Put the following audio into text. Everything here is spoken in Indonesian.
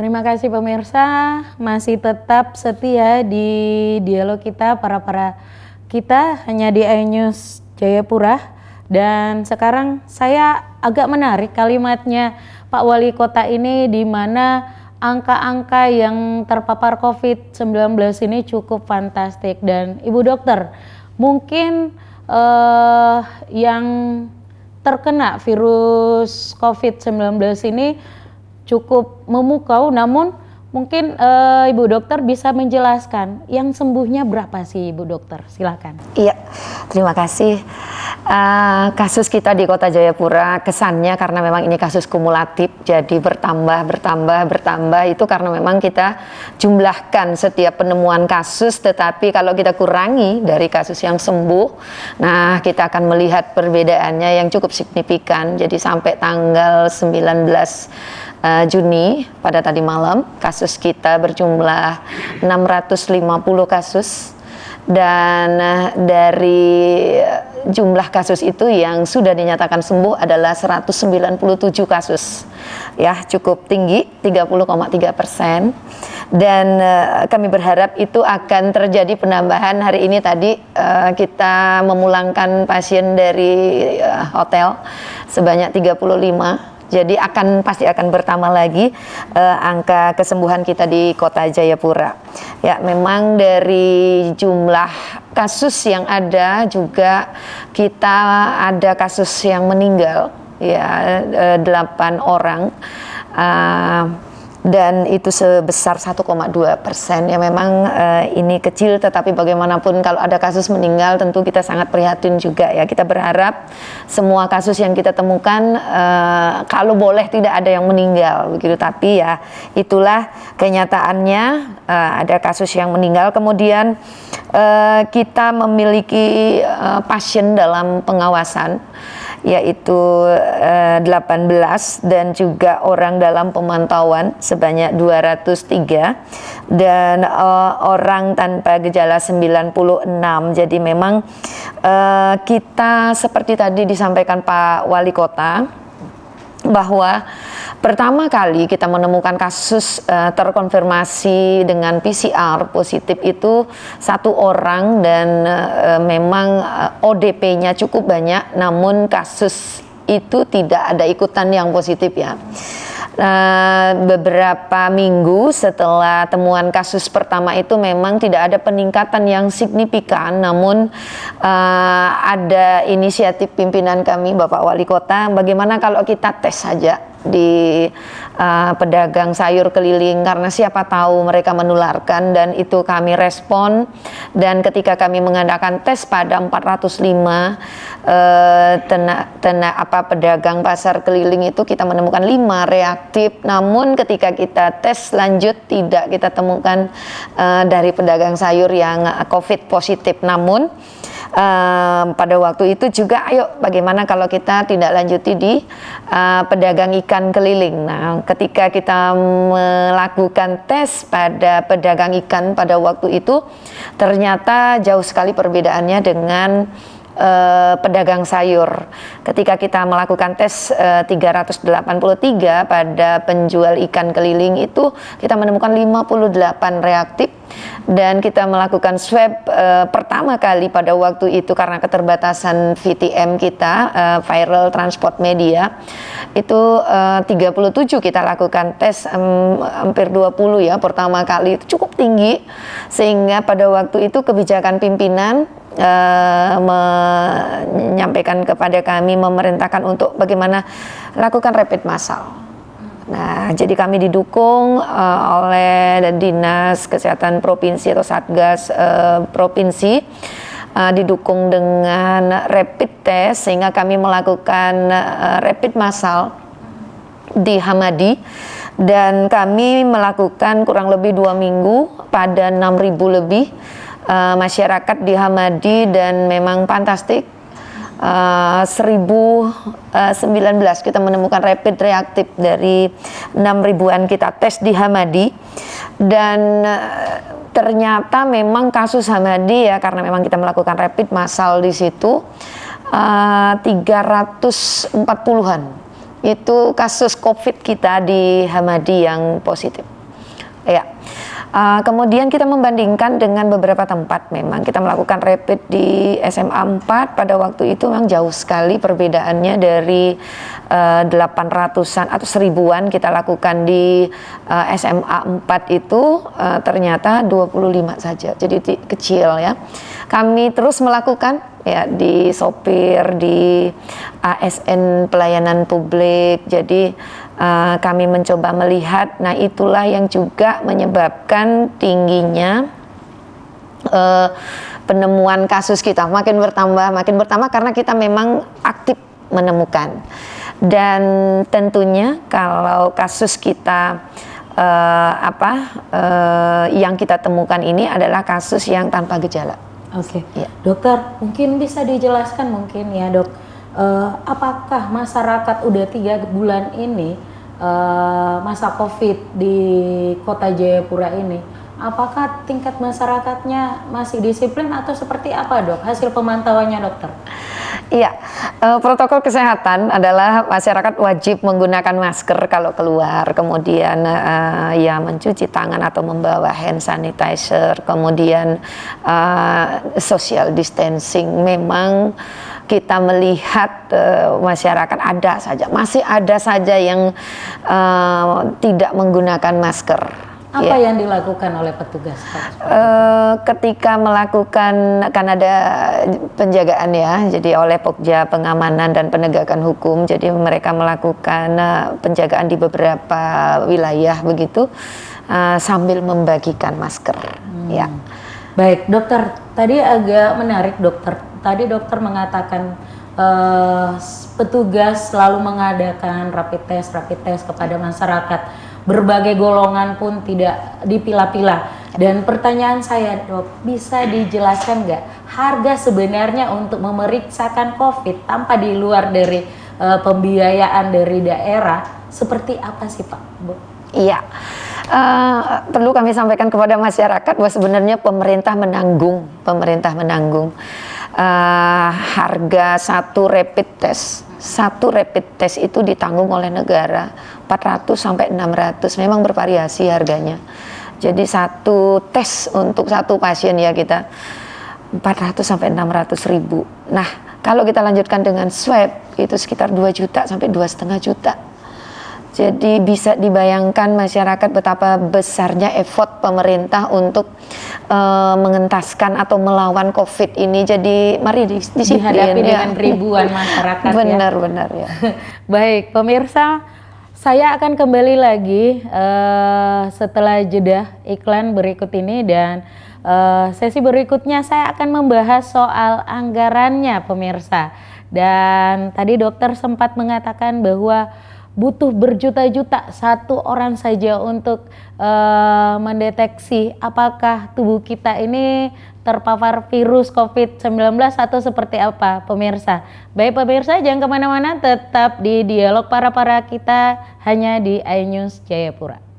Terima kasih pemirsa, masih tetap setia di dialog kita para kita hanya di iNews Jayapura. Dan sekarang saya agak menarik kalimatnya Pak Wali Kota ini, di mana angka-angka yang terpapar COVID-19 ini cukup fantastik. Dan Ibu Dokter, mungkin yang terkena virus COVID-19 ini cukup memukau, namun mungkin Ibu Dokter bisa menjelaskan yang sembuhnya berapa sih Ibu Dokter? Silakan. Iya, terima kasih. Kasus kita di Kota Jayapura kesannya karena memang ini kasus kumulatif, jadi bertambah itu karena memang kita jumlahkan setiap penemuan kasus, tetapi kalau kita kurangi dari kasus yang sembuh, nah kita akan melihat perbedaannya yang cukup signifikan. Jadi sampai tanggal 19 Juni pada tadi malam kasus kita berjumlah 650 kasus, dan dari jumlah kasus itu yang sudah dinyatakan sembuh adalah 197 kasus, ya cukup tinggi 30,3%, dan kami berharap itu akan terjadi penambahan. Hari ini tadi kita memulangkan pasien dari hotel sebanyak 35. Jadi pasti akan bertambah lagi angka kesembuhan kita di Kota Jayapura. Ya, memang dari jumlah kasus yang ada juga kita ada kasus yang meninggal, ya 8 orang. Dan itu sebesar 1,2%. Ya memang ini kecil, tetapi bagaimanapun kalau ada kasus meninggal tentu kita sangat prihatin juga, ya. Kita berharap semua kasus yang kita temukan kalau boleh tidak ada yang meninggal begitu, tapi ya itulah kenyataannya, ada kasus yang meninggal. Kemudian kita memiliki pasien dalam pengawasan yaitu 18, dan juga orang dalam pemantauan sebanyak 203, dan orang tanpa gejala 96. Jadi memang kita seperti tadi disampaikan Pak Wali Kota bahwa pertama kali kita menemukan kasus terkonfirmasi dengan PCR positif itu 1 orang, dan memang ODP-nya cukup banyak, namun kasus itu tidak ada ikutan yang positif, ya. Beberapa minggu setelah temuan kasus pertama itu memang tidak ada peningkatan yang signifikan, namun ada inisiatif pimpinan kami Bapak Wali Kota, bagaimana kalau kita tes saja di pedagang sayur keliling, karena siapa tahu mereka menularkan, dan itu kami respon. Dan ketika kami mengadakan tes pada 405 pedagang pasar keliling itu, kita menemukan 5 reaktif, namun ketika kita tes lanjut tidak kita temukan dari pedagang sayur yang COVID positif. Namun pada waktu itu juga, ayo bagaimana kalau kita tidak lanjuti di pedagang ikan keliling. Nah, ketika kita melakukan tes pada pedagang ikan pada waktu itu, ternyata jauh sekali perbedaannya dengan pedagang sayur. Ketika kita melakukan tes 383 pada penjual ikan keliling itu, kita menemukan 58 reaktif, dan kita melakukan swab pertama kali pada waktu itu karena keterbatasan VTM kita, viral transport media, itu 37 kita lakukan tes, hampir 20 ya pertama kali, itu cukup tinggi, sehingga pada waktu itu kebijakan pimpinan menyampaikan kepada kami, memerintahkan untuk bagaimana lakukan rapid massal. Nah, jadi kami didukung oleh Dinas Kesehatan Provinsi atau Satgas Provinsi, didukung dengan rapid test, sehingga kami melakukan rapid massal di Hamadi, dan kami melakukan kurang lebih 2 minggu pada 6.000 lebih masyarakat di Hamadi, dan memang fantastik. 1019 kita menemukan rapid reaktif dari 6.000-an kita tes di Hamadi, dan ternyata memang kasus Hamadi, ya karena memang kita melakukan rapid massal di situ, 340-an Itu kasus COVID kita di Hamadi yang positif. Ya. Kemudian kita membandingkan dengan beberapa tempat. Memang kita melakukan rapid di SMA 4 pada waktu itu memang jauh sekali perbedaannya dari 800-an atau 1000-an kita lakukan di SMA 4 itu ternyata 25 saja. Jadi kecil ya. Kami terus melakukan ya di sopir, di ASN pelayanan publik. Jadi kami mencoba melihat, nah itulah yang juga menyebabkan tingginya penemuan kasus kita makin bertambah karena kita memang aktif menemukan. Dan tentunya kalau kasus kita yang kita temukan ini adalah kasus yang tanpa gejala. Oke, ya. Dokter mungkin bisa dijelaskan mungkin ya dok, apakah masyarakat udah 3 bulan ini masa COVID di Kota Jayapura ini, apakah tingkat masyarakatnya masih disiplin atau seperti apa dok? Hasil pemantauannya dokter? Iya, protokol kesehatan adalah masyarakat wajib menggunakan masker kalau keluar, kemudian ya mencuci tangan atau membawa hand sanitizer, kemudian social distancing. Memang kita melihat masyarakat masih ada saja yang tidak menggunakan masker. Apa yang dilakukan oleh petugas? Ketika melakukan, kan ada penjagaan ya, jadi oleh Pokja Pengamanan dan Penegakan Hukum, jadi mereka melakukan penjagaan di beberapa wilayah begitu, sambil membagikan masker. Ya. Baik dokter, tadi agak menarik dokter. Tadi dokter mengatakan petugas selalu mengadakan rapid test kepada masyarakat. Berbagai golongan pun tidak dipilah-pilah. Dan pertanyaan saya dok, bisa dijelaskan nggak harga sebenarnya untuk memeriksakan COVID tanpa di luar dari pembiayaan dari daerah seperti apa sih Pak? Bu? Iya, perlu kami sampaikan kepada masyarakat bahwa sebenarnya pemerintah menanggung harga satu rapid test itu ditanggung oleh negara 400 sampai 600, memang bervariasi harganya. Jadi satu tes untuk satu pasien ya kita 400 sampai 600 ribu. Nah kalau kita lanjutkan dengan swab itu sekitar 2 juta sampai 2,5 juta. Jadi bisa dibayangkan masyarakat betapa besarnya effort pemerintah untuk mengentaskan atau melawan COVID ini. Jadi mari disiplin dihadapi dengan ribuan masyarakat. Benar ya. Baik pemirsa, saya akan kembali lagi setelah jeda iklan berikut ini, dan sesi berikutnya saya akan membahas soal anggarannya pemirsa. Dan tadi dokter sempat mengatakan bahwa butuh berjuta-juta satu orang saja untuk mendeteksi apakah tubuh kita ini terpapar virus COVID-19 atau seperti apa pemirsa. Baik pemirsa, jangan kemana-mana, tetap di Dialog Para kita hanya di iNews Jayapura.